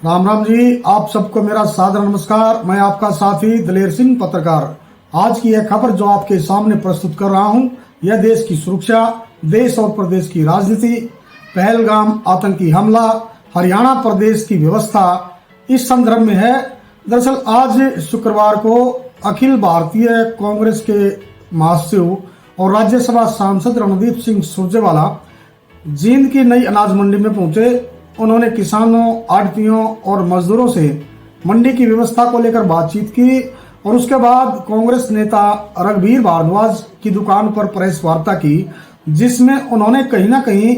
राम राम जी, आप सबको मेरा सादर नमस्कार। मैं आपका साथी दलेर सिंह पत्रकार। आज की यह खबर जो आपके सामने प्रस्तुत कर रहा हूं, यह देश की सुरक्षा, देश और प्रदेश की राजनीति, पहलगाम आतंकी हमला, हरियाणा प्रदेश की व्यवस्था, इस संदर्भ में है। दरअसल आज शुक्रवार को अखिल भारतीय कांग्रेस के महासचिव और राज्यसभा सांसद रणदीप सिंह सुरजेवाला जींद की नई अनाज मंडी में पहुंचे। उन्होंने किसानों, आढ़तियों और मजदूरों से मंडी की व्यवस्था को लेकर बातचीत की और उसके बाद कांग्रेस नेता रघुवीर भारद्वाज की दुकान पर प्रेस वार्ता की, जिसमें उन्होंने कहीं ना कहीं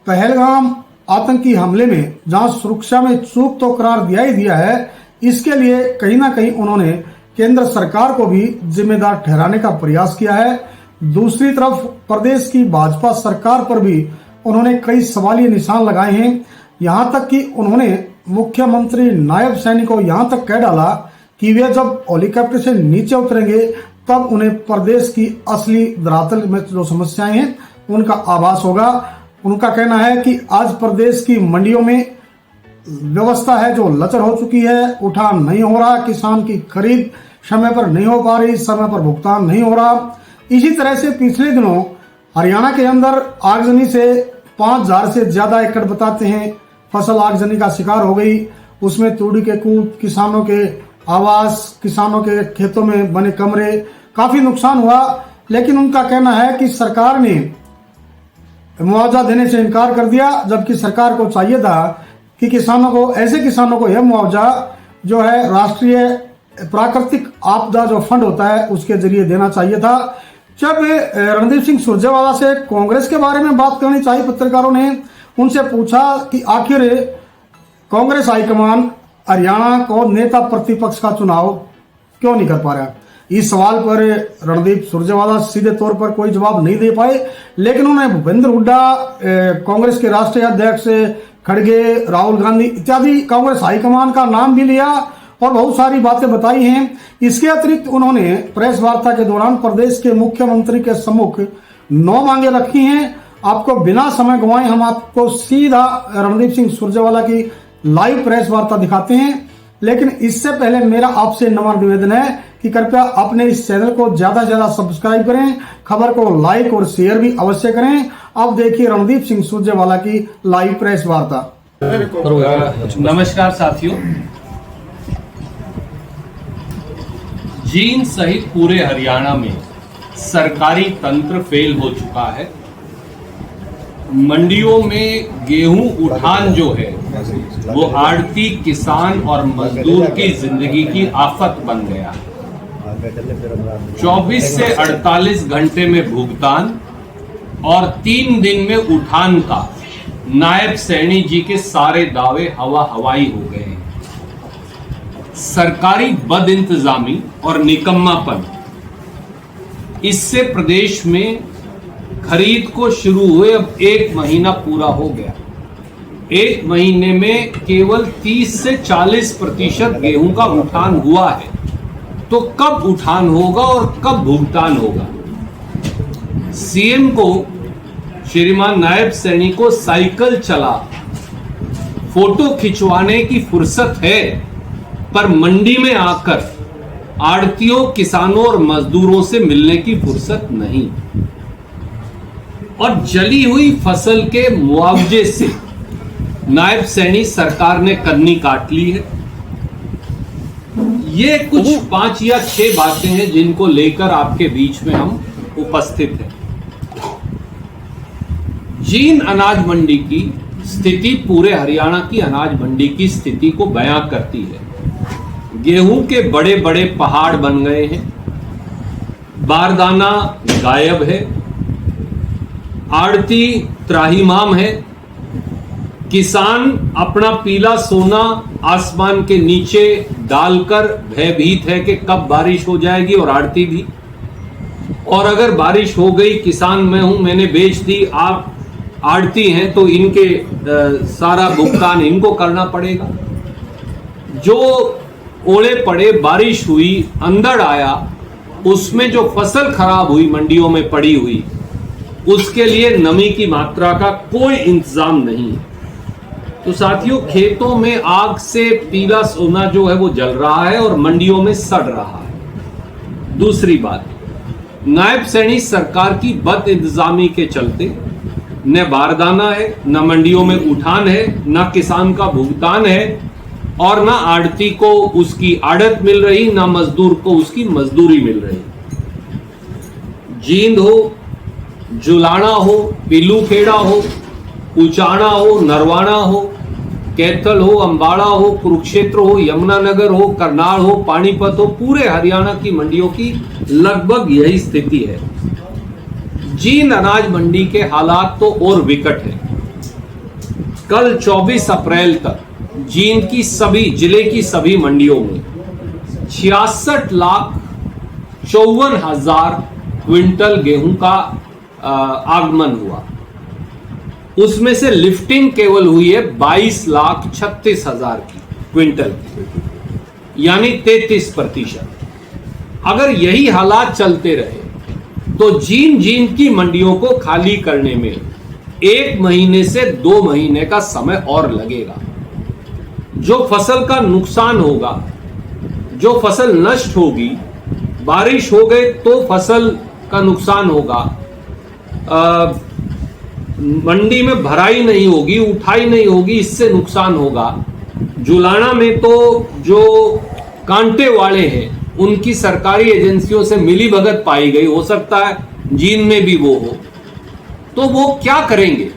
पहलगाम आतंकी हमले में जहां सुरक्षा में चूक तो करार दिया ही दिया है, इसके लिए कहीं ना कहीं उन्होंने केंद्र सरकार को भी जिम्मेदार ठहराने का प्रयास किया है। दूसरी तरफ प्रदेश की भाजपा सरकार पर भी उन्होंने कई सवालिया निशान लगाए हैं। यहां तक कि उन्होंने मुख्यमंत्री नायब सैनी को यहां तक कह डाला कि वे जब हेलीकॉप्टर से नीचे उतरेंगे तब उन्हें प्रदेश की असली धरातल में जो समस्याएं हैं उनका आभास होगा। उनका कहना है कि आज प्रदेश की मंडियों में व्यवस्था है जो लचर हो चुकी है, उठान नहीं हो रहा, किसान की खरीद समय पर नहीं हो पा रही, समय पर भुगतान नहीं हो रहा। इसी तरह से पिछले दिनों हरियाणा के अंदर आगजनी से 5000 से ज्यादा एकड़ बताते हैं फसल आगजनी का शिकार हो गई। उसमें तूड़ी के कूप, किसानों के आवास, किसानों के खेतों में बने कमरे, काफी नुकसान हुआ। लेकिन उनका कहना है कि सरकार ने मुआवजा देने से इनकार कर दिया, जबकि सरकार को चाहिए था कि किसानों को, ऐसे किसानों को यह मुआवजा जो है राष्ट्रीय प्राकृतिक आपदा जो फंड होता है उसके जरिए देना चाहिए था। जब रणदीप सिंह सुरजेवाला से कांग्रेस के बारे में बात करनी चाहिए, पत्रकारों ने उनसे पूछा कि आखिर कांग्रेस हाईकमान हरियाणा को नेता प्रतिपक्ष का चुनाव क्यों नहीं कर पा रहा। इस सवाल पर रणदीप सुरजेवाला सीधे तौर पर कोई जवाब नहीं दे पाए, लेकिन उन्होंने भूपेंद्र हुड्डा, कांग्रेस के राष्ट्रीय अध्यक्ष खड़गे, राहुल गांधी इत्यादि कांग्रेस हाईकमान का नाम भी लिया और बहुत सारी बातें बताई हैं। इसके अतिरिक्त उन्होंने प्रेस वार्ता के दौरान प्रदेश के मुख्यमंत्री के सम्मुख 9 मांगे रखी हैं। आपको बिना समय गंवाए हम आपको सीधा रणदीप सिंह सुरजेवाला की लाइव प्रेस वार्ता दिखाते हैं। लेकिन इससे पहले मेरा आपसे नम्र निवेदन है कि कृपया अपने इस चैनल को ज्यादा से ज्यादा सब्सक्राइब करें, खबर को लाइक और शेयर भी अवश्य करें। अब देखिए रणदीप सिंह सुरजेवाला की लाइव प्रेस वार्ता। नमस्कार साथियों, जींद सहित पूरे हरियाणा में सरकारी तंत्र फेल हो चुका है। मंडियों में गेहूं उठान जो है वो आड़ती, किसान और मजदूर की जिंदगी की आफत बन गया। 24 से 48 घंटे में भुगतान और 3 दिन में उठान का नायब सैनी जी के सारे दावे हवा हवाई हो गए हैं। सरकारी बद इंतजामी और निकम्मापन, इससे प्रदेश में खरीद को शुरू हुए अब 1 महीना पूरा हो गया। 1 महीने में केवल 30 से 40% गेहूं का उठान हुआ है। तो कब उठान होगा और कब भुगतान होगा? सीएम को, श्रीमान नायब सैनी को साइकिल चला फोटो खिंचवाने की फुर्सत है, पर मंडी में आकर आड़तियों, किसानों और मजदूरों से मिलने की फुर्सत नहीं। और जली हुई फसल के मुआवजे से नायब सैनी सरकार ने कन्नी काट ली है। ये कुछ 5 या 6 बातें हैं जिनको लेकर आपके बीच में हम उपस्थित हैं। जींद अनाज मंडी की स्थिति पूरे हरियाणा की अनाज मंडी की स्थिति को बयां करती है। गेहूं के बड़े बड़े पहाड़ बन गए हैं, बारदाना गायब है, आड़ती त्राहिमाम है, किसान अपना पीला सोना आसमान के नीचे डालकर भयभीत है कि कब बारिश हो जाएगी, और आड़ती भी। और अगर बारिश हो गई, किसान मैं हूं, मैंने बेच दी, आप आड़ती हैं तो इनके सारा भुगतान इनको करना पड़ेगा। जो ओले पड़े, बारिश हुई, अंधड़ आया, उसमें जो फसल खराब हुई मंडियों में पड़ी हुई, उसके लिए नमी की मात्रा का कोई इंतजाम नहीं है। तो साथियों, खेतों में आग से पीला सोना जो है वो जल रहा है और मंडियों में सड़ रहा है। दूसरी बात, नायब सैनी सरकार की बद इंतजामी के चलते न बारदाना है, न मंडियों में उठान है, न किसान का भुगतान है और न आड़ती को उसकी आड़त मिल रही, न मजदूर को उसकी मजदूरी मिल रही। जींद हो, जुलाना हो, पीलूखेड़ा हो, उचाना हो, नरवाना हो, कैथल हो, अंबाड़ा हो, कुरुक्षेत्र हो, यमुनानगर हो, करनाल हो, पानीपत हो, पूरे हरियाणा की मंडियों की लगभग यही स्थिति है। जींद अनाज मंडी के हालात तो और विकट है। कल 24 अप्रैल तक जींद की सभी जिले की सभी मंडियों में 66,54,000 क्विंटल गेहूं का आगमन हुआ। उसमें से लिफ्टिंग केवल हुई है 22,36,000 की क्विंटल की, यानी 33%। अगर यही हालात चलते रहे तो जींद की मंडियों को खाली करने में 1 महीने से 2 महीने का समय और लगेगा। जो फसल का नुकसान होगा, जो फसल नष्ट होगी, बारिश हो गई तो फसल का नुकसान होगा, मंडी में भराई नहीं होगी, उठाई नहीं होगी, इससे नुकसान होगा। जुलाना में तो जो कांटे वाले हैं उनकी सरकारी एजेंसियों से मिलीभगत पाई गई, हो सकता है जींद में भी वो हो, तो वो क्या करेंगे?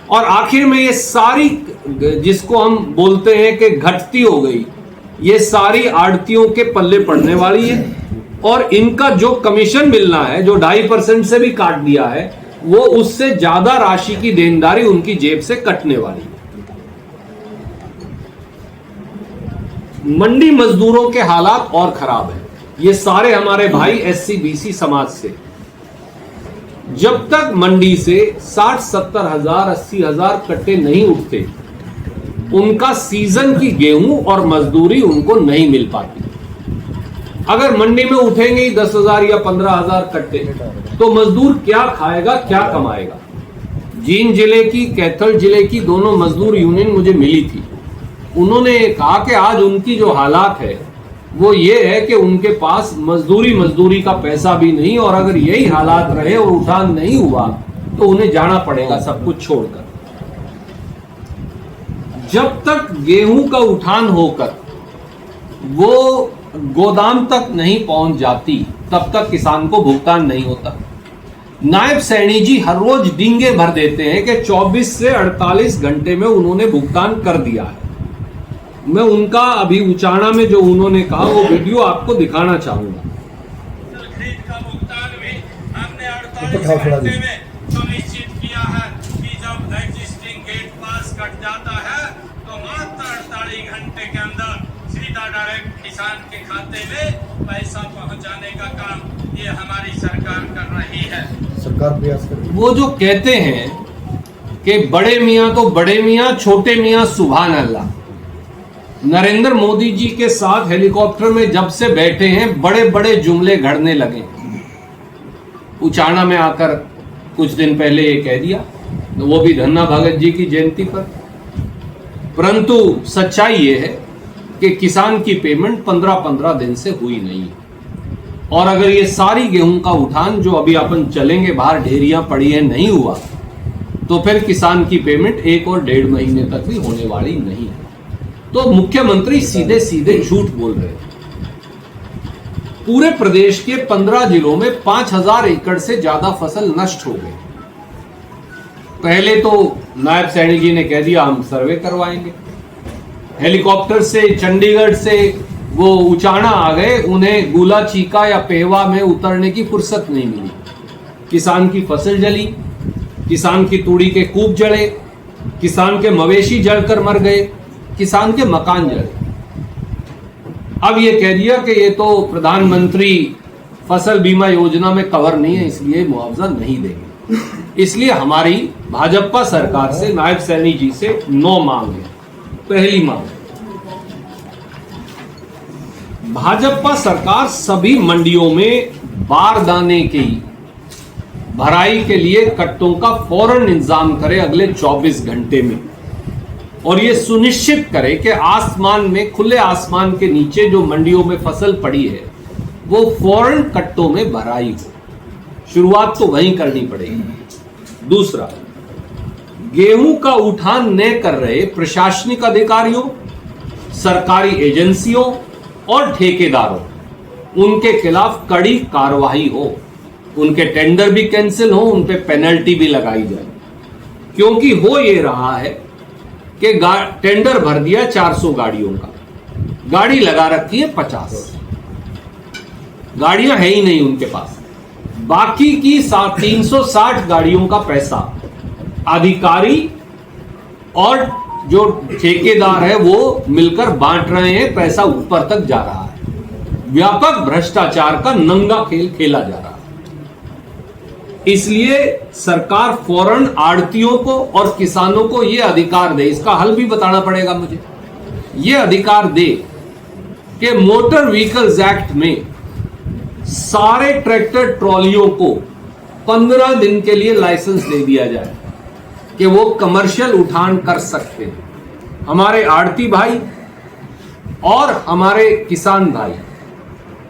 और आखिर में ये सारी, जिसको हम बोलते हैं कि घटती हो गई, ये सारी आड़तियों के पल्ले पड़ने वाली है और इनका जो कमीशन मिलना है, जो 2.5% से भी काट दिया है, वो उससे ज्यादा राशि की देनदारी उनकी जेब से कटने वाली है। मंडी मजदूरों के हालात और खराब है। ये सारे हमारे भाई SC BC समाज से, जब तक मंडी से 60-70 हजार 80 हजार कट्टे नहीं उठते, उनका सीजन की गेहूं और मजदूरी उनको नहीं मिल पाती। अगर मंडी में उठेंगे ही 10,000 या 15,000 कट्टे, तो मजदूर क्या खाएगा, क्या कमाएगा? जींद जिले की, कैथल जिले की दोनों मजदूर यूनियन मुझे मिली थी। उन्होंने कहा कि आज उनकी जो हालात है वो ये है कि उनके पास मजदूरी का पैसा भी नहीं, और अगर यही हालात रहे और उठान नहीं हुआ तो उन्हें जाना पड़ेगा सब कुछ छोड़कर। जब तक गेहूं का उठान होकर वो गोदाम तक नहीं पहुंच जाती, तब तक किसान को भुगतान नहीं होता। नायब सैनी जी हर रोज डींगे भर देते हैं कि 24 से 48 घंटे में उन्होंने भुगतान कर दिया है। मैं उनका अभी उचाना में जो उन्होंने कहा वो वीडियो आपको दिखाना चाहूंगा। खरीद का भुगतान भी हमने 48 घंटे में सुनिश्चित किया है कि जब एग्जिस्टिंग गेट पास कट जाता है तो मात्र 48 घंटे के अंदर सीधा डायरेक्ट किसान के खाते में पैसा पहुंचाने का काम ये हमारी सरकार कर रही है। सरकार प्रयास कर रही है। वो जो कहते हैं कि बड़े मियां तो बड़े मियां, छोटे मियां सुभान अल्लाह। नरेंद्र मोदी जी के साथ हेलीकॉप्टर में जब से बैठे हैं, बड़े बड़े जुमले घड़ने लगे। उचाना में आकर कुछ दिन पहले ये कह दिया, वो भी धन्ना भगत जी की जयंती पर। परंतु सच्चाई ये है कि किसान की पेमेंट 15-15 दिन से हुई नहीं है। और अगर ये सारी गेहूं का उठान जो अभी अपन चलेंगे, बाहर ढेरियां पड़ी है, नहीं हुआ, तो फिर किसान की पेमेंट 1 और 1.5 महीने तक भी होने वाली नहीं है। तो मुख्यमंत्री सीधे सीधे झूठ बोल रहे हैं। पूरे प्रदेश के 15 जिलों में 5,000 एकड़ से ज्यादा फसल नष्ट हो गई। पहले तो नायब सैनी जी ने कह दिया हम सर्वे करवाएंगे। हेलीकॉप्टर से चंडीगढ़ से वो उचाना आ गए, उन्हें गुला चीका या पेहवा में उतरने की फुर्सत नहीं मिली। किसान की फसल जली, किसान की तूड़ी के कूप जले, किसान के मवेशी जलकर मर गए, किसान के मकान जले। अब ये कह दिया कि ये तो प्रधानमंत्री फसल बीमा योजना में कवर नहीं है, इसलिए मुआवजा नहीं देंगे। इसलिए हमारी भाजपा सरकार से, नायब सैनी जी से 9 मांग है। पहली मांग, भाजपा सरकार सभी मंडियों में बारदाने की भराई के लिए कट्टों का फौरन इंतजाम करे अगले 24 घंटे में। और ये सुनिश्चित करे कि आसमान में, खुले आसमान के नीचे जो मंडियों में फसल पड़ी है वो फौरन कट्टों में भराई हो। शुरुआत तो वहीं करनी पड़ेगी। दूसरा, गेहूं का उठान न कर रहे प्रशासनिक अधिकारियों, सरकारी एजेंसियों और ठेकेदारों, उनके खिलाफ कड़ी कार्रवाई हो। उनके टेंडर भी कैंसिल हो, उन पे पेनल्टी भी लगाई जाए। क्योंकि हो ये रहा है कि टेंडर भर दिया 400 गाड़ियों का, गाड़ी लगा रखी है 50, गाड़ियां है ही नहीं उनके पास। बाकी की 360 गाड़ियों का पैसा अधिकारी और जो ठेकेदार है वो मिलकर बांट रहे हैं, पैसा ऊपर तक जा रहा है। व्यापक भ्रष्टाचार का नंगा खेल खेला जा रहा है। इसलिए सरकार फौरन आड़तियों को और किसानों को यह अधिकार दे, इसका हल भी बताना पड़ेगा मुझे, यह अधिकार दे कि मोटर व्हीकल्स एक्ट में सारे ट्रैक्टर ट्रॉलियों को 15 दिन के लिए लाइसेंस दे दिया जाए कि वो कमर्शियल उठान कर सकते हैं। हमारे आड़ती भाई और हमारे किसान भाई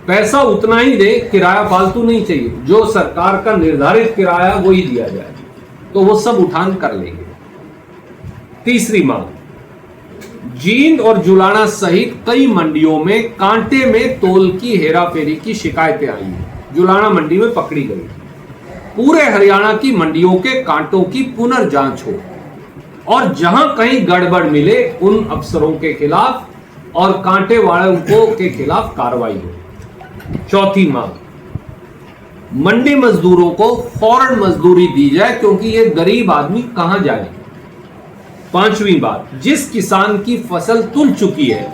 पैसा उतना ही दे, किराया फालतू नहीं चाहिए, जो सरकार का निर्धारित किराया वो ही दिया जाए, तो वो सब उठान कर लेंगे। तीसरी मांग, जींद और जुलाना सहित कई मंडियों में कांटे में तोल की हेराफेरी की शिकायतें आई हैं। जुलाना मंडी में पकड़ी गई। पूरे हरियाणा की मंडियों के कांटों की पुनर्जांच हो और जहां कहीं गड़बड़ मिले उन अफसरों के खिलाफ और कांटे वालों के खिलाफ कार्रवाई हो। चौथी मांग, मंडी मजदूरों को फौरन मजदूरी दी जाए क्योंकि ये गरीब आदमी कहां जाए। पांचवी बात, जिस किसान की फसल तुल चुकी है,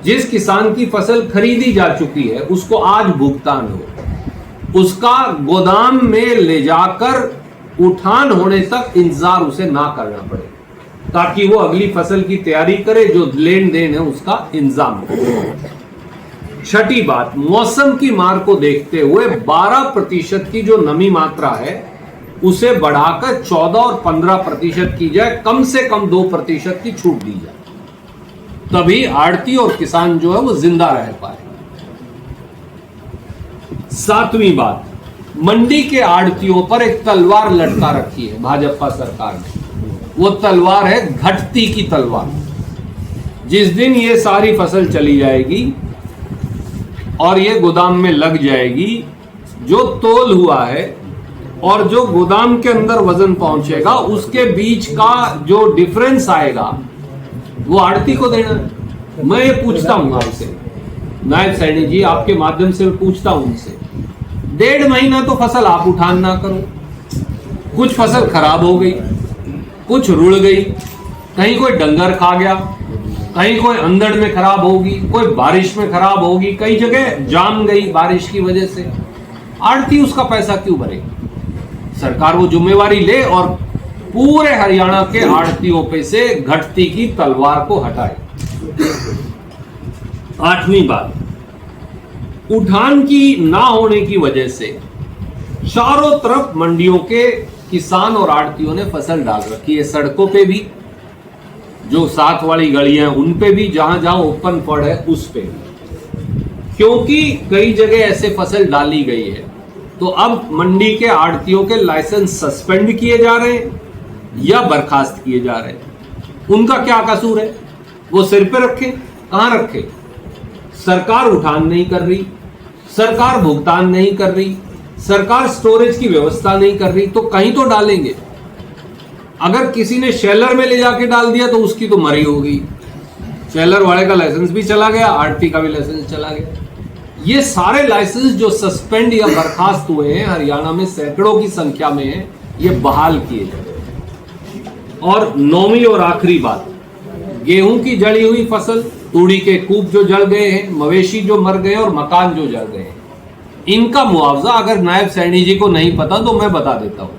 जिस किसान की फसल खरीदी जा चुकी है, उसको आज भुगतान हो, उसका गोदाम में ले जाकर उठान होने तक इंतजार उसे ना करना पड़े, ताकि वो अगली फसल की तैयारी करे, जो लेन देन है उसका इंतजाम करे। छठी बात, मौसम की मार को देखते हुए 12% की जो नमी मात्रा है उसे बढ़ाकर 14 और 15% की जाए, कम से कम 2% की छूट दी जाए, तभी आड़ती और किसान जो है वो जिंदा रह पाए। सातवीं बात, मंडी के आड़तियों पर एक तलवार लटका रखी है भाजपा सरकार ने। वो तलवार है घटती की तलवार। जिस दिन ये सारी फसल चली जाएगी और ये गोदाम में लग जाएगी, जो तोल हुआ है और जो गोदाम के अंदर वजन पहुंचेगा उसके बीच का जो डिफरेंस आएगा वो आड़ती को देना है। मैं ये पूछता हूं आपसे, नायब सैनी जी, आपके माध्यम से मैं पूछता हूं उनसे, 1.5 महीना तो फसल आप उठान ना करो, कुछ फसल खराब हो गई, कुछ रुड़ गई, कहीं कोई डंगर खा गया, कहीं कोई अंधड़ में खराब होगी, कोई बारिश में खराब होगी, कई जगह जाम गई बारिश की वजह से, आड़ती उसका पैसा क्यों भरेगी? सरकार वो जिम्मेवारी ले और पूरे हरियाणा के आड़तियों पे से घटती की तलवार को हटाए। आठवीं बात, उठान की ना होने की वजह से चारों तरफ मंडियों के किसान और आड़तियों ने फसल डाल रखी है, सड़कों पे भी, जो साथ वाली गलियां हैं उन पे भी, जहां जहां ओपन फॉर्ड है उस पे भी, क्योंकि कई जगह ऐसे फसल डाली गई है। तो अब मंडी के आड़तियों के लाइसेंस सस्पेंड किए जा रहे हैं या बर्खास्त किए जा रहे हैं। उनका क्या कसूर है? वो सिर पे रखे, कहां रखे? सरकार उठान नहीं कर रही, सरकार भुगतान नहीं कर रही, सरकार स्टोरेज की व्यवस्था नहीं कर रही, तो कहीं तो डालेंगे। अगर किसी ने शेलर में ले जाके डाल दिया तो उसकी तो मरी होगी, शेलर वाले का लाइसेंस भी चला गया, आड़ती का भी लाइसेंस चला गया। ये सारे लाइसेंस जो सस्पेंड या बर्खास्त हुए हैं हरियाणा में सैकड़ों की संख्या में है, ये बहाल किए गए। और 9वीं और आखिरी बात, गेहूं की जली हुई फसल, तूड़ी के कूप जो जल गए हैं, मवेशी जो मर गए और मकान जो जल गए हैं, इनका मुआवजा अगर नायब सैनी जी को नहीं पता तो मैं बता देता हूं,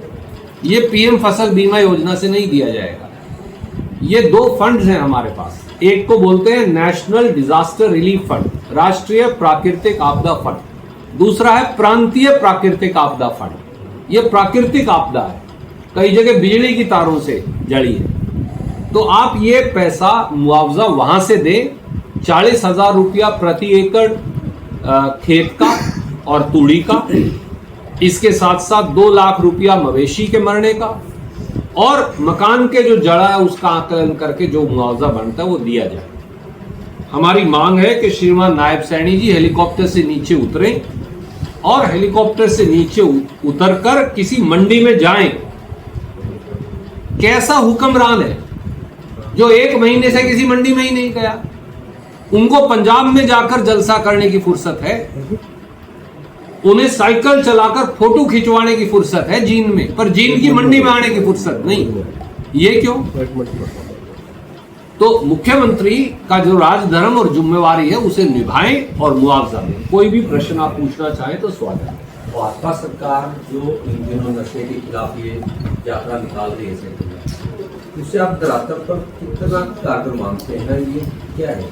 ये पीएम फसल बीमा योजना से नहीं दिया जाएगा। ये 2 फंड्स हैं हमारे पास, एक को बोलते हैं नेशनल डिजास्टर रिलीफ फंड, राष्ट्रीय प्राकृतिक आपदा फंड, दूसरा है प्रांतीय प्राकृतिक आपदा फंड। ये प्राकृतिक आपदा है, कई जगह बिजली की तारों से जड़ी है, तो आप ये पैसा मुआवजा वहां से दें, 40,000 रुपया प्रति एकड़ खेत का और तूड़ी का, इसके साथ साथ 2 लाख रुपया मवेशी के मरने का, और मकान के जो जड़ा है उसका आकलन करके जो मुआवजा बनता है वो दिया जाए। हमारी मांग है कि श्रीमान नायब सैनी जी हेलीकॉप्टर से नीचे उतरें और हेलीकॉप्टर से नीचे उतरकर किसी मंडी में जाएं। कैसा हुक्मरान है जो 1 महीने से किसी मंडी में ही नहीं गया? उनको पंजाब में जाकर जलसा करने की फुर्सत है, उन्हें साइकिल चलाकर फोटो खिंचवाने की फुर्सत है जींद में, पर जींद की मंडी में आने की फुर्सत नहीं। ये क्यों? तो मुख्यमंत्री का जो राजधर्म और जिम्मेवारी है उसे निभाएं और मुआवजा दें। कोई भी प्रश्न आप पूछना चाहें तो स्वागत है। भाजपा सरकार जो इन दिनों नशे के खिलाफ ये यात्रा निकाल रही है, उससे आप धरातल पर कितना कारगर मानते हैं? ये क्या है?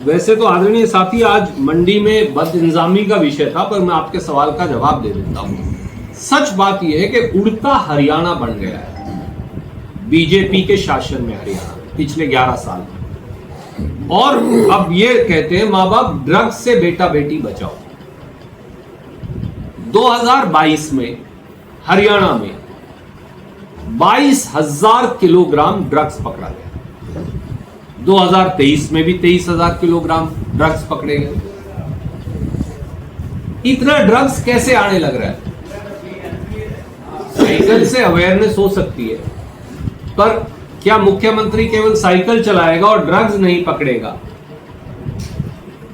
वैसे तो आदरणीय साथी आज मंडी में बदइंजामी का विषय था, पर मैं आपके सवाल का जवाब दे देता हूं। सच बात यह है कि उड़ता हरियाणा बन गया है बीजेपी के शासन में हरियाणा पिछले 11 साल, और अब ये कहते हैं माँ बाप ड्रग्स से बेटा बेटी बचाओ। 2022 में हरियाणा में 22,000 किलोग्राम ड्रग्स पकड़ा गया। 2023 में भी 23,000 किलोग्राम ड्रग्स पकड़े गए। इतना ड्रग्स कैसे आने लग रहा है? साइकिल से अवेयरनेस हो सकती है, पर क्या मुख्यमंत्री केवल साइकिल चलाएगा और ड्रग्स नहीं पकड़ेगा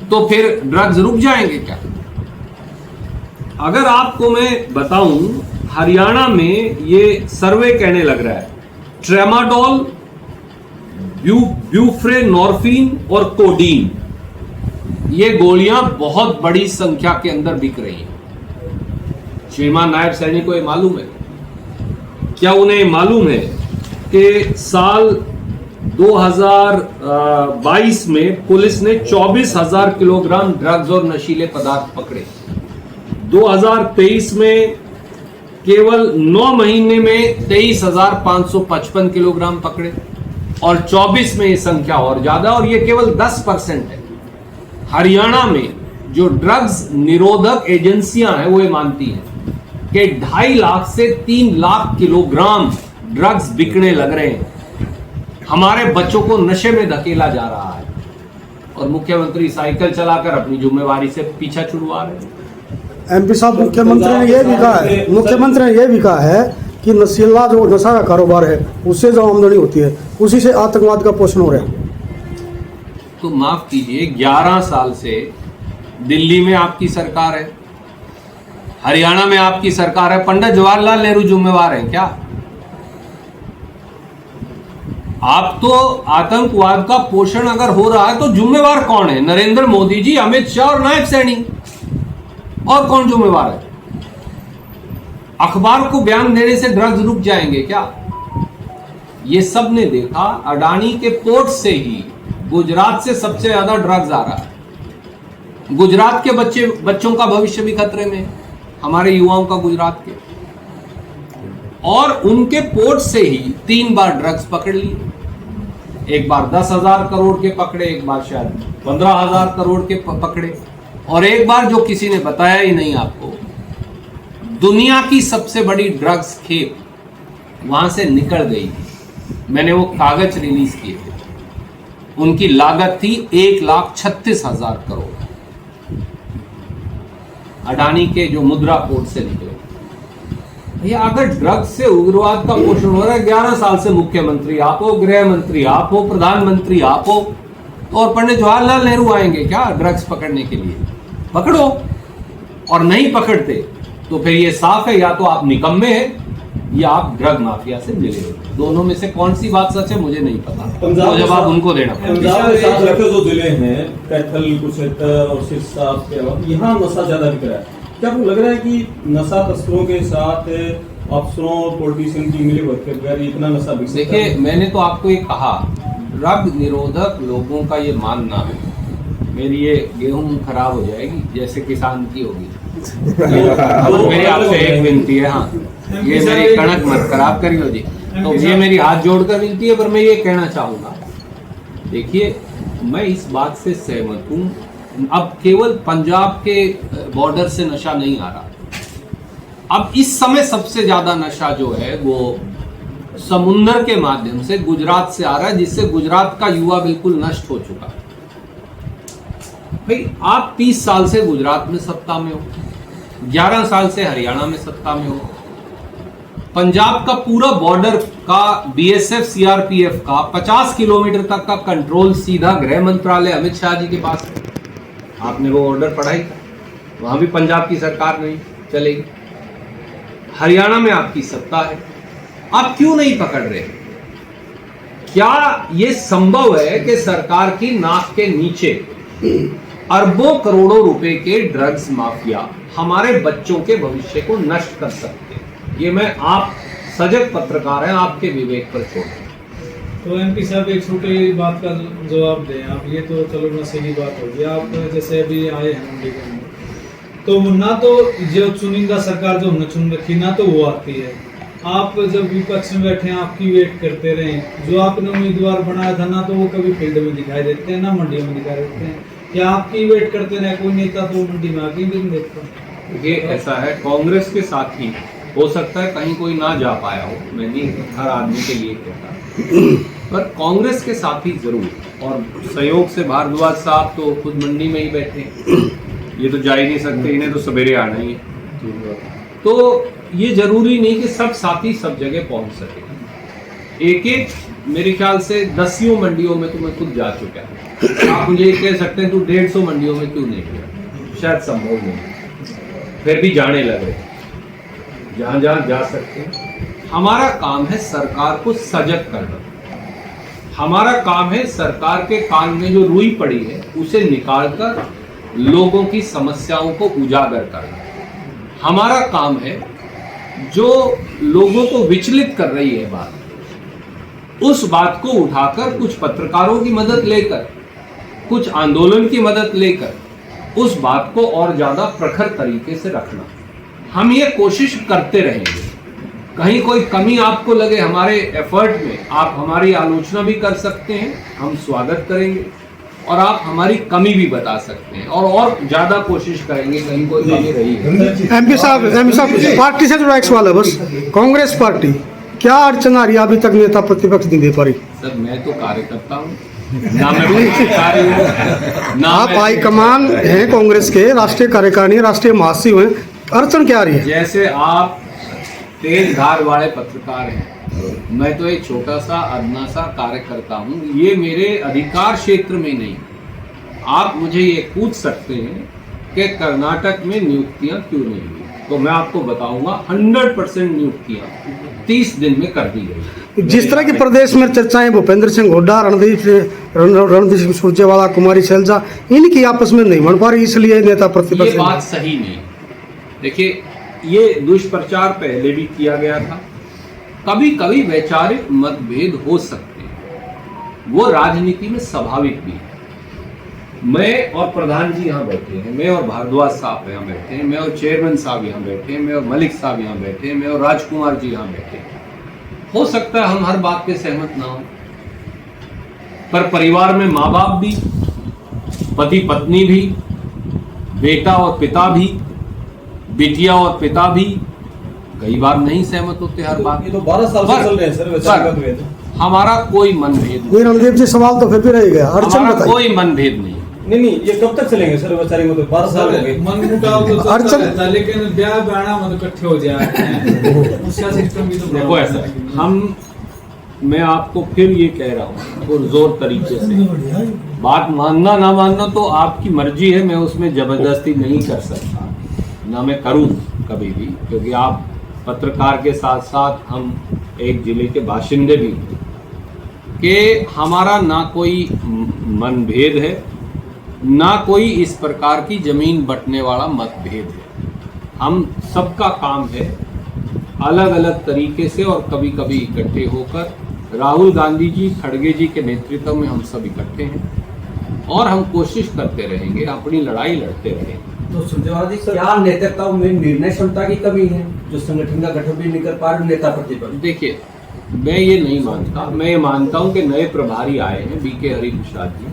तो फिर ड्रग्स रुक जाएंगे क्या? अगर आपको मैं बताऊं, हरियाणा में ये सर्वे कहने लग रहा है ट्रेमाडोल, ब्यूप्रेनोर्फिन और कोडीन, ये गोलियां बहुत बड़ी संख्या के अंदर बिक रही हैं। श्रीमान नायब सैनी को ये मालूम है? क्या उन्हें मालूम है कि साल 2022 में पुलिस ने 24,000 किलोग्राम ड्रग्स और नशीले पदार्थ पकड़े? 2023 में केवल 9 महीने में 23,555 किलोग्राम पकड़े, और 24 में ये संख्या और ज्यादा, और ये केवल 10% है। हरियाणा में जो ड्रग्स निरोधक एजेंसियां हैं वो ये मानती हैं कि 2.5 लाख से 3 लाख किलोग्राम ड्रग्स बिकने लग रहे हैं। हमारे बच्चों को नशे में धकेला जा रहा है और मुख्यमंत्री साइकिल चलाकर अपनी जिम्मेवारी से पीछा छुड़वा रहे हैं। एमपी साहब, मुख्यमंत्री ने यह भी कहा है कि नशीला जो नशा का कारोबार है उससे जो आमदनी होती है उसी से आतंकवाद का पोषण हो रहा है। तो माफ कीजिए, 11 साल से दिल्ली में आपकी सरकार है, हरियाणा में आपकी सरकार है, पंडित जवाहरलाल नेहरू जिम्मेवार हैं क्या? आप तो आतंकवाद का पोषण अगर हो रहा है तो जिम्मेवार कौन है? नरेंद्र मोदी जी, अमित शाह और नायब सैनी, और कौन जिम्मेवार है? अखबार को बयान देने से ड्रग्स रुक जाएंगे क्या? ये सब ने देखा, अडानी के पोर्ट से ही गुजरात से सबसे ज्यादा ड्रग्स आ रहा है। गुजरात के बच्चों का भविष्य भी खतरे में है, हमारे युवाओं का गुजरात के, और उनके पोर्ट से ही 3 बार ड्रग्स पकड़ लिए। एक बार 10,000 करोड़ के पकड़े, एक बार शायद 15,000 करोड़ के पकड़े, और एक बार जो किसी ने बताया ही नहीं आपको, दुनिया की सबसे बड़ी ड्रग्स खेप वहां से निकल गई थी। मैंने वो कागज रिलीज किए थे, उनकी लागत थी 1,36,000 करोड़, अडानी के जो मुद्रा पोर्ट से निकले। भैया, अगर ड्रग्स से उग्रवाद का पोषण हो रहा है, 11 साल से मुख्यमंत्री आप हो, गृह मंत्री आप हो, प्रधानमंत्री आप हो, तो और पंडित जवाहरलाल नेहरू आएंगे क्या ड्रग्स पकड़ने के लिए? पकड़ो, और नहीं पकड़ते तो फिर ये साफ है, या तो आप निकम्मे हैं या आप ड्रग माफिया से मिले हो। दोनों में से कौन सी बात सच है मुझे नहीं पता, तो जवाब उनको देना पड़ेगा। पंजाब के साथ रखे जो जिले हैं कैथल, कुरुक्षेत्र और सिरसा, यहाँ नशा ज्यादा बिक रहा है। क्या आपको लग रहा है कि नशा तस्करों के साथ अफसरों और पॉलिटिशियन की मिलीभगत के बगैर इतना नशा बिक सकता है? देखिए, मैंने तो आपको ये कहा, ड्रग निरोधक लोगों का ये मानना है, मेरी ये गेहूं खराब हो जाएगी जैसे किसान की होगी। मेरी आपसे एक विनती है, हाँ, ये मेरी कणक मत खराब करियो जी। तो ये मेरी हाथ जोड़कर विनती है। पर मैं ये कहना चाहूंगा, देखिए मैं इस बात से सहमत हूं, अब केवल पंजाब के बॉर्डर से नशा नहीं आ रहा, अब इस समय सबसे ज्यादा नशा जो है वो समुंदर के माध्यम से गुजरात से आ रहा है, जिससे गुजरात का युवा बिल्कुल नष्ट हो चुका है। भाई आप 30 साल से गुजरात में सत्ता में हो, 11 साल से हरियाणा में सत्ता में हो, पंजाब का पूरा बॉर्डर का बीएसएफ सीआरपीएफ का 50 किलोमीटर तक का कंट्रोल सीधा गृह मंत्रालय अमित शाह जी के पास है। आपने वो ऑर्डर पढ़ा ही था, वहां भी पंजाब की सरकार नहीं चलेगी। हरियाणा में आपकी सत्ता है, आप क्यों नहीं पकड़ रहे? क्या ये संभव है कि सरकार की नाक के नीचे अरबों करोड़ों रुपए के ड्रग्स माफिया हमारे बच्चों के भविष्य को नष्ट कर सकते हैं? ये मैं, आप सजग पत्रकार हैं, आपके विवेक पर छोड़ता हूं। तो एमपी साहब एक छोटी बात का जवाब दें आप। ये तो चलो नशे की बात होगी, आप जैसे अभी आए हैं मंडी के अंदर, तो ना तो जो चुनिंदा सरकार जो हमने चुन रखी ना तो वो आती है। आप जब विपक्ष में बैठे हैं आपकी वेट करते रहे, जो आपने उम्मीदवार बनाया था ना तो वो कभी फील्ड में दिखाई देते हैं ना मंडी में दिखाई देते हैं। क्या आपकी वेट करते रहे कोई नेता तो मंडी में आके भी नहीं देखता? ये ऐसा है, कांग्रेस के साथ ही हो सकता है कहीं कोई ना जा पाया हो, मैं नहीं हर आदमी के लिए कहता, पर कांग्रेस के साथी जरूर, और सहयोग से भारद्वाज साहब तो खुद मंडी में ही बैठे हैं, ये तो जा ही नहीं सकते, इन्हें तो सवेरे आना ही है। तो ये जरूरी नहीं कि सब साथी सब जगह पहुंच सके। एक एक मेरे ख्याल से 10 मंडियों में तो मैं खुद जा चुका हूं। आप मुझे कह सकते हैं तू 150 मंडियों में क्यों नहीं गया? शायद संभव नहीं, फिर भी जाने लगे जहां जहां जा सकते हैं। हमारा काम है सरकार को सजग करना, हमारा काम है सरकार के कान में जो रुई पड़ी है उसे निकालकर लोगों की समस्याओं को उजागर करना। हमारा काम है जो लोगों को विचलित कर रही है बात, उस बात को उठाकर कुछ पत्रकारों की मदद लेकर, कुछ आंदोलन की मदद लेकर उस बात को और ज्यादा प्रखर तरीके से रखना। हम ये कोशिश करते रहेंगे। कहीं कोई कमी आपको लगे हमारे एफर्ट में, आप हमारी आलोचना भी कर सकते हैं, हम स्वागत करेंगे, और आप हमारी कमी भी बता सकते हैं और ज्यादा कोशिश करेंगे कहीं कोई कमी रही है। एमपी साहब पार्टी से जुड़ा एक सवाल है बस, कांग्रेस पार्टी क्या अड़चन आ रही है? अभी तक नेता प्रतिपक्ष नहीं दे पा रही। सर मैं तो कार्यकर्ता हूँ, ना मैं पदाधिकारी हूँ, ना आप हाईकमान हैं कांग्रेस के, राष्ट्रीय कार्यकारिणी, राष्ट्रीय महासचिव हैं, अड़चन क्या आ रही है? जैसे आप तेज धार वाले पत्रकार हैं, मैं तो एक छोटा सा अदना सा कार्यकर्ता हूँ, ये मेरे अधिकार क्षेत्र में नहीं। आप मुझे ये पूछ सकते हैं कि कर्नाटक में नियुक्तियां क्यों नहीं हुई, तो मैं आपको बताऊंगा 100% नियुक्तियां 30 दिन में कर दी गई। जिस तरह की प्रदेश में चर्चाएं भूपेंद्र सिंह हुड्डा, रणदीप सिंह सुरजेवाला, कुमारी शैलजा, इनकी आपस में नहीं बन पा रही, इसलिए नेता प्रतिपक्ष। ये बात सही नहीं। देखिए ये दुष्प्रचार पहले भी किया गया था, कभी कभी वैचारिक मतभेद हो सकते हैं, वो राजनीति में स्वाभाविक भी है। मैं और प्रधान जी यहाँ बैठे हैं, मैं और भारद्वाज साहब यहाँ बैठे हैं, मैं और चेयरमैन साहब यहाँ बैठे हैं, मैं और मलिक साहब यहाँ बैठे हैं, मैं और राजकुमार जी यहाँ बैठे हैं। हो सकता है हम हर बात पे सहमत ना हो, पर परिवार में माँ बाप भी, पति पत्नी भी, बेटा और पिता भी, बेटिया और पिता भी कई बार नहीं सहमत होते हर बात। ये तो 12 साल से चल रहे हैं सर वैचारिक मतभेद। हमारा कोई मनभेद नहीं। रणदीप जी सवाल तो फिर भी रह गया, अड़चन बताइए। कोई मनभेद नहीं। नहीं ये कब तक चलेंगे सर वैचारिक मतभेद? 12 साल हो गए। मन मुटाव तो चलता अड़चन- रहता है, लेकिन ब्याह बहना मतलब इकट्ठे हो जाए उसका सिस्टम भी तो देखो ऐसा है, मैं आपको फिर ये कह रहा हूँ पुरजोर तरीके से, बात मानना ना मानना तो आपकी मर्जी है, मैं उसमें जबरदस्ती नहीं कर सकता, ना मैं करूँ कभी भी, क्योंकि आप पत्रकार के साथ साथ हम एक जिले के बाशिंदे भी हैं, कि हमारा ना कोई मनभेद है, ना कोई इस प्रकार की जमीन बंटने वाला मतभेद है। हम सबका काम है अलग अलग तरीके से और कभी कभी इकट्ठे होकर, राहुल गांधी जी, खड़गे जी के नेतृत्व में हम सब इकट्ठे हैं और हम कोशिश करते रहेंगे, अपनी लड़ाई लड़ते रहेंगे। तो सुरजेवाला जी, क्या नेतृत्व में निर्णय क्षमता की कमी है जो संगठन का गठन भी नहीं कर पा रहे नेता प्रतिपक्ष? देखिए मैं ये नहीं मानता। मैं ये मानता हूं कि नए प्रभारी आए हैं बीके हरिप्रसाद जी।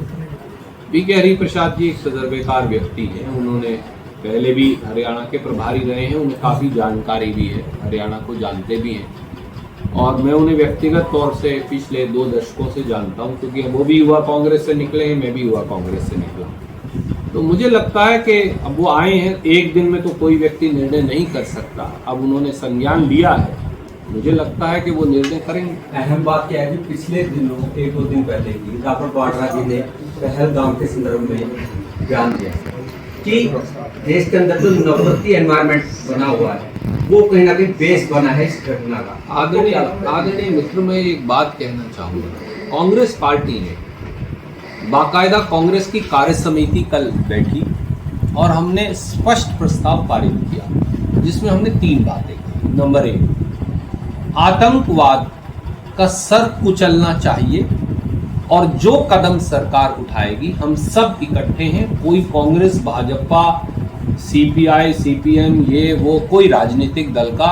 बीके हरिप्रसाद जी एक तजर्बेकार व्यक्ति हैं। उन्होंने पहले भी हरियाणा के प्रभारी रहे हैं, उन्हें काफ़ी जानकारी भी है, हरियाणा को जानते भी हैं। और मैं उन्हें व्यक्तिगत तौर से पिछले 2 दशकों से जानता हूं, क्योंकि वो भी युवा कांग्रेस से निकले हैं, मैं भी युवा कांग्रेस से निकला हूं। तो मुझे लगता है कि अब वो आए हैं, एक दिन में तो कोई व्यक्ति निर्णय नहीं कर सकता। अब उन्होंने संज्ञान लिया है, मुझे लगता है कि वो निर्णय करेंगे। अहम बात क्या है कि पिछले दिनों 1-2 दिन पहले ही राहुल वाड्रा जी ने पहलगाम के संदर्भ में बयान दिया कि देश के अंदर जो नफरती एनवायरनमेंट बना हुआ है वो कहीं ना कहीं बेस बना है इस घटना का। आदरणीय मित्र, मैं एक बात कहना चाहूँगा। कांग्रेस पार्टी ने बाकायदा कांग्रेस की कार्य समिति कल बैठी और हमने स्पष्ट प्रस्ताव पारित किया, जिसमें हमने 3 बातें की। नंबर 1, आतंकवाद का सर कुचलना चाहिए और जो कदम सरकार उठाएगी हम सब इकट्ठे हैं। कोई कांग्रेस, भाजपा, सीपीआई, सीपीएम, ये वो कोई राजनीतिक दल का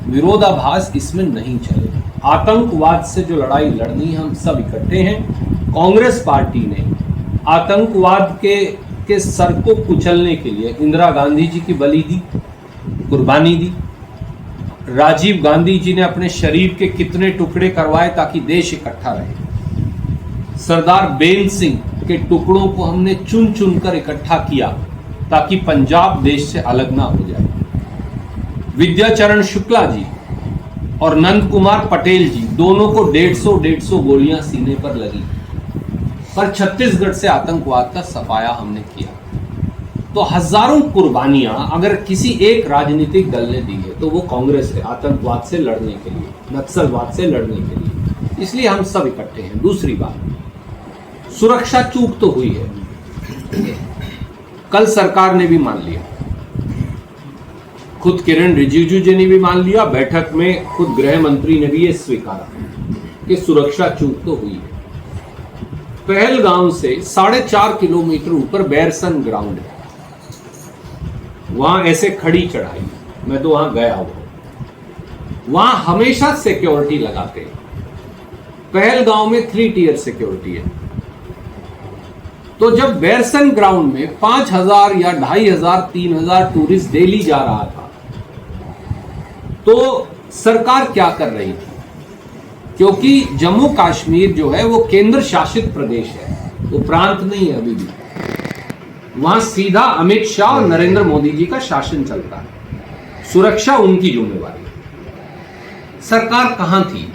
विरोधाभास इसमें नहीं चलेगा। आतंकवाद से जो लड़ाई लड़नी हम सब इकट्ठे हैं। कांग्रेस पार्टी ने आतंकवाद के सर को कुचलने के लिए इंदिरा गांधी जी की बलि दी, कुर्बानी दी। राजीव गांधी जी ने अपने शरीर के कितने टुकड़े करवाए ताकि देश इकट्ठा रहे। सरदार बेन सिंह के टुकड़ों को हमने चुन चुन कर इकट्ठा किया ताकि पंजाब देश से अलग ना हो जाए। विद्याचरण शुक्ला जी और नंद कुमार पटेल जी दोनों को 150 गोलियां सीने पर लगी, पर छत्तीसगढ़ से आतंकवाद का सफाया हमने किया। तो हजारों कुर्बानियां अगर किसी एक राजनीतिक दल ने दी है तो वो कांग्रेस है, आतंकवाद से लड़ने के लिए, नक्सलवाद से लड़ने के लिए। इसलिए हम सब इकट्ठे हैं। दूसरी बात, सुरक्षा चूक तो हुई है, कल सरकार ने भी मान लिया, खुद किरण रिजिजू जी ने भी मान लिया, बैठक में खुद गृह मंत्री ने भी ये स्वीकारा कि सुरक्षा चूक तो हुई है। पहलगाम से 4.5 किलोमीटर ऊपर बैरसन ग्राउंड है, वहां ऐसे खड़ी चढ़ाई, मैं तो वहां गया हुआ। वहां हमेशा सिक्योरिटी लगाते हैं। पहलगांव में 3 टियर सिक्योरिटी है। तो जब बैरसन ग्राउंड में 5,000 या 2,500 3,000 टूरिस्ट डेली जा रहा था, तो सरकार क्या कर रही थी? क्योंकि जम्मू कश्मीर जो है वो केंद्र शासित प्रदेश है, वो प्रांत नहीं है अभी भी। वहां सीधा अमित शाह और नरेंद्र मोदी जी का शासन चलता है, सुरक्षा उनकी जिम्मेवारी। सरकार कहां थी?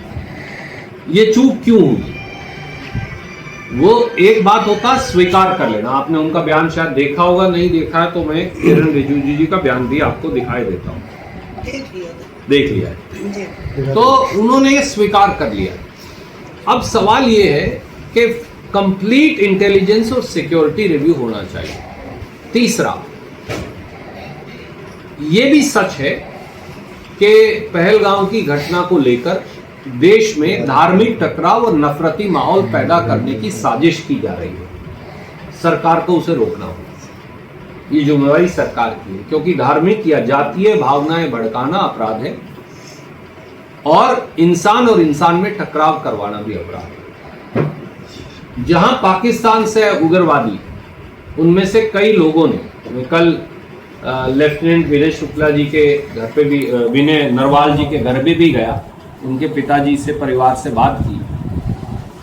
ये चूक क्यों हुई? वो एक बात होता स्वीकार कर लेना। आपने उनका बयान शायद देखा होगा, नहीं देखा है तो मैं किरण रिजिजू जी का बयान भी आपको दिखाई देता हूं। देख लिया है। तो उन्होंने ये स्वीकार कर लिया। अब सवाल ये है कि कंप्लीट इंटेलिजेंस और सिक्योरिटी रिव्यू होना चाहिए। तीसरा, ये भी सच है कि पहलगाम की घटना को लेकर देश में धार्मिक टकराव और नफरती माहौल पैदा करने की साजिश की जा रही है। सरकार को उसे रोकना होगा। ये जिम्मेवारी सरकार की है, क्योंकि धार्मिक या जातीय भावनाएं भड़काना अपराध है और इंसान में टकराव करवाना भी अपराध है। जहां पाकिस्तान से उग्रवादी, उनमें से कई लोगों ने, मैं कल लेफ्टिनेंट विनय शुक्ला जी के घर पे भी, विनय नरवाल जी के घर पे भी गया, उनके पिताजी से, परिवार से बात की।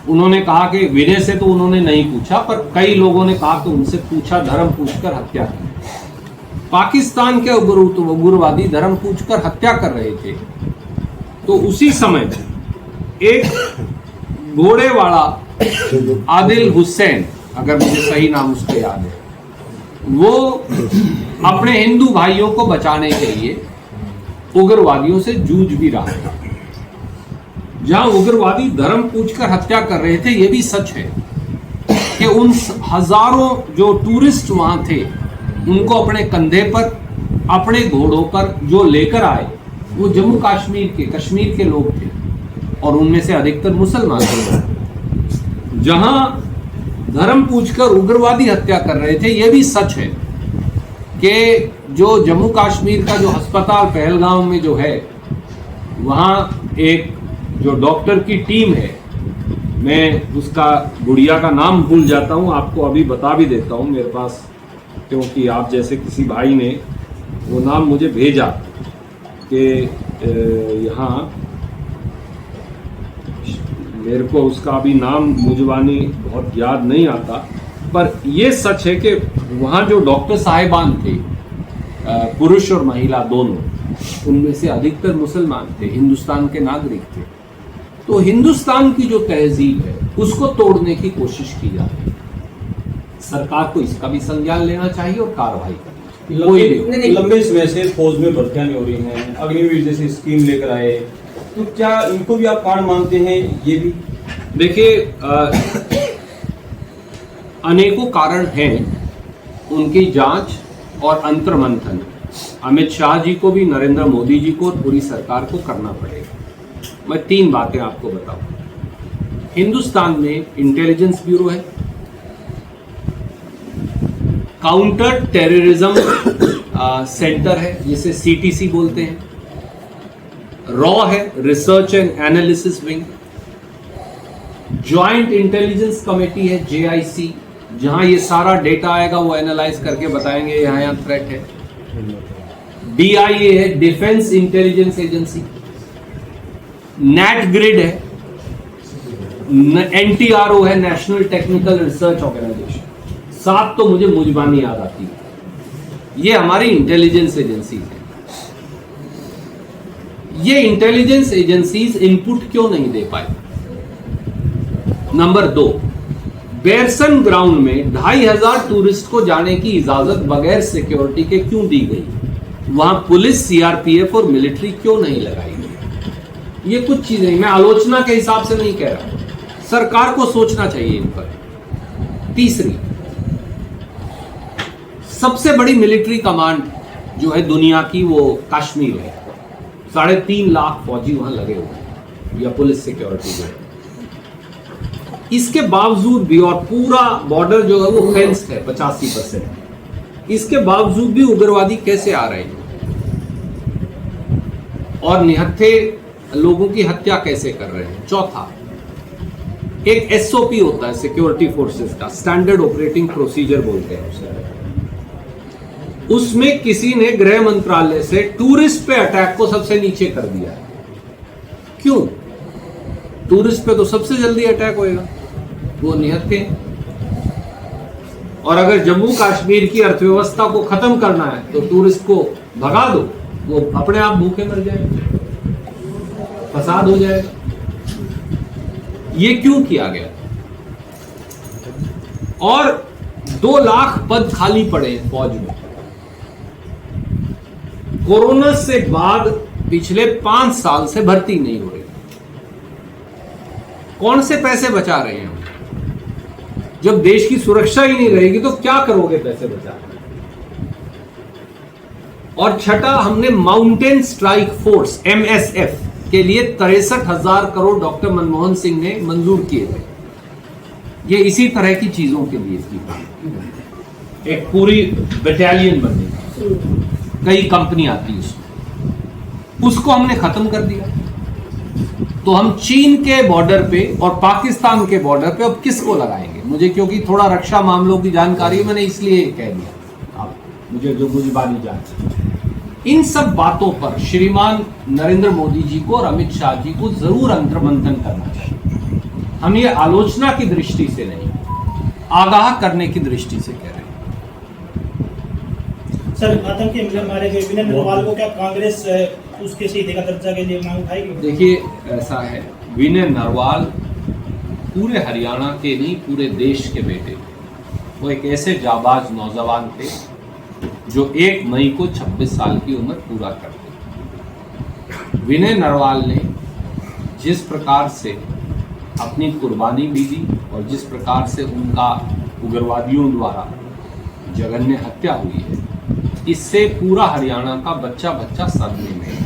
उन्होंने कहा कि विनय से तो उन्होंने नहीं पूछा, पर कई लोगों ने कहा कि उनसे पूछा, धर्म पूछकर हत्या की। पाकिस्तान के उग्रवादी धर्म पूछकर हत्या कर रहे थे, तो उसी समय एक घोड़े वाला आदिल हुसैन, अगर मुझे सही नाम उसका याद है, वो अपने हिंदू भाइयों को बचाने के लिए उग्रवादियों से जूझ भी रहा था। जहां उग्रवादी धर्म पूछकर हत्या कर रहे थे, यह भी सच है कि उन हजारों जो टूरिस्ट वहां थे, उनको अपने कंधे पर, अपने घोड़ों पर जो लेकर आए, वो जम्मू कश्मीर के लोग थे और उनमें से अधिकतर मुसलमान थे। जहां धर्म पूछकर उग्रवादी हत्या कर रहे थे, यह भी सच है कि जो जम्मू कश्मीर का जो अस्पताल पहलगाम में जो है, वहां एक जो डॉक्टर की टीम है, मैं उसका गुड़िया का नाम भूल जाता हूँ, आपको अभी बता भी देता हूँ मेरे पास, क्योंकि आप जैसे किसी भाई ने वो नाम मुझे भेजा कि यहाँ मेरे को उसका अभी नाम मुझवानी बहुत याद नहीं आता, पर ये सच है कि वहाँ जो डॉक्टर साहिबान थे, पुरुष और महिला दोनों, उनमें से अधिकतर मुसलमान थे, हिंदुस्तान के नागरिक थे। तो हिंदुस्तान की जो तहजीब है उसको तोड़ने की कोशिश की जाती है। सरकार को इसका भी संज्ञान लेना चाहिए और कार्रवाई करनी चाहिए। लंबे समय से फौज में भर्तियां नहीं हो रही हैं, अग्निवीर जैसी स्कीम लेकर आए, तो क्या इनको भी आप कांड मानते हैं? ये भी देखिए, अनेकों कारण हैं, उनकी जांच और अंतर्मंथन अमित शाह जी को भी, नरेंद्र मोदी जी को और पूरी सरकार को करना पड़ेगा। मैं 3 बातें आपको बताऊं। हिंदुस्तान में इंटेलिजेंस ब्यूरो है, काउंटर टेररिज्म सेंटर है जिसे CTC बोलते हैं, रॉ है, research and analysis wing, joint intelligence committee है JIC, जहां ये सारा डेटा आएगा वो एनालाइज करके बताएंगे यहाँ थ्रेट है, DIA है, defence intelligence agency, net grid है, NTRO है, नेशनल टेक्निकल रिसर्च ऑर्गेनाइजेशन। 7 तो मुझे मुजबानी याद आती है। ये हमारी इंटेलिजेंस एजेंसी है। ये इंटेलिजेंस एजेंसीज इनपुट क्यों नहीं दे पाई? नंबर 2, बेरसन ग्राउंड में 2500 टूरिस्ट को जाने की इजाजत बगैर सिक्योरिटी के क्यों दी गई? वहां पुलिस, CRPF और मिलिट्री क्यों नहीं लगाई गई? ये कुछ चीजें मैं आलोचना के हिसाब से नहीं कह रहा, सरकार को सोचना चाहिए इन पर। तीसरी, सबसे बड़ी मिलिट्री कमांड जो है दुनिया की वो कश्मीर है, 3.5 लाख फौजी वहां लगे हुए हैं, या पुलिस सिक्योरिटी जो है। इसके बावजूद भी, और पूरा बॉर्डर जो है वो फेंस्ड है 85%, इसके बावजूद भी उग्रवादी कैसे आ रहे हैं और निहत्थे लोगों की हत्या कैसे कर रहे हैं? चौथा, एक SOP होता है सिक्योरिटी फोर्सेस का, स्टैंडर्ड ऑपरेटिंग प्रोसीजर बोलते हैं उसे। उसमें किसी ने गृह मंत्रालय से टूरिस्ट पे अटैक को सबसे नीचे कर दिया है। क्यों? टूरिस्ट पे तो सबसे जल्दी अटैक होएगा, वो निहत्थे। और अगर जम्मू कश्मीर की अर्थव्यवस्था को खत्म करना है तो टूरिस्ट को भगा दो, वो अपने आप भूखे मर जाएंगे, फसाद हो जाएगा। ये क्यों किया गया? और 2 लाख पद खाली पड़े हैं फौज में। कोरोना से बाद पिछले 5 साल से भर्ती नहीं हो रही। कौन से पैसे बचा रहे हैं? जब देश की सुरक्षा ही नहीं रहेगी तो क्या करोगे पैसे बचा? और छठा, हमने माउंटेन स्ट्राइक फोर्स MSF के लिए 63,000 करोड़ डॉक्टर मनमोहन सिंह ने मंजूर किए थे। ये इसी तरह की चीजों के लिए थी। एक पूरी बटालियन बनेगी, कई कंपनी आती है, उसको हमने खत्म कर दिया। तो हम चीन के बॉर्डर पे और पाकिस्तान के बॉर्डर पे अब किसको लगाएंगे? मुझे क्योंकि थोड़ा रक्षा मामलों की जानकारी है, मैंने इसलिए कह दिया आप मुझे जो मुझबानी जानकारी। इन सब बातों पर श्रीमान नरेंद्र मोदी जी को और अमित शाह जी को जरूर अंतर्मंथन करना चाहिए। हम ये आलोचना की दृष्टि से नहीं, आगाह करने की दृष्टि से कह रहे हैं। सर, आतंकी हमले मारे गए विनय नरवाल को क्या कांग्रेस उसके शहीदी का दर्जा के लिए मांग उठाएगी? देखिए, ऐसा है, विनय नरवाल पूरे हरियाणा के नहीं पूरे देश के बेटे थे। वो एक ऐसे जाबाज नौजवान थे जो 1 मई को 26 साल की उम्र पूरा करते। विनय नरवाल ने जिस प्रकार से अपनी कुर्बानी भी दी और जिस प्रकार से उनका उग्रवादियों द्वारा जघन्य हत्या हुई है, इससे पूरा हरियाणा का बच्चा बच्चा सदमे में है।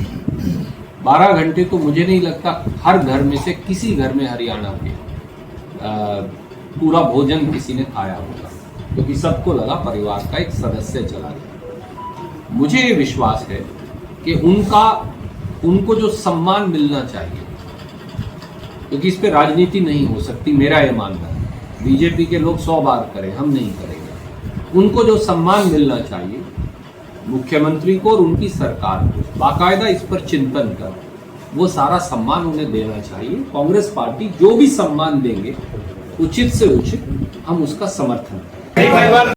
12 घंटे तो मुझे नहीं लगता हर घर में से किसी घर में हरियाणा के पूरा भोजन किसी ने खाया होगा, क्योंकि सबको लगा परिवार का एक सदस्य चला गया। मुझे ये विश्वास है कि उनको जो सम्मान मिलना चाहिए क्योंकि इस पे राजनीति नहीं हो सकती, मेरा ये मानना है। बीजेपी के लोग 100 बार करें, हम नहीं करेंगे। उनको जो सम्मान मिलना चाहिए मुख्यमंत्री को और उनकी सरकार को, बाकायदा इस पर चिंतन कर वो सारा सम्मान उन्हें देना चाहिए। कांग्रेस पार्टी जो भी सम्मान देंगे उचित से उचित हम उसका समर्थन करें।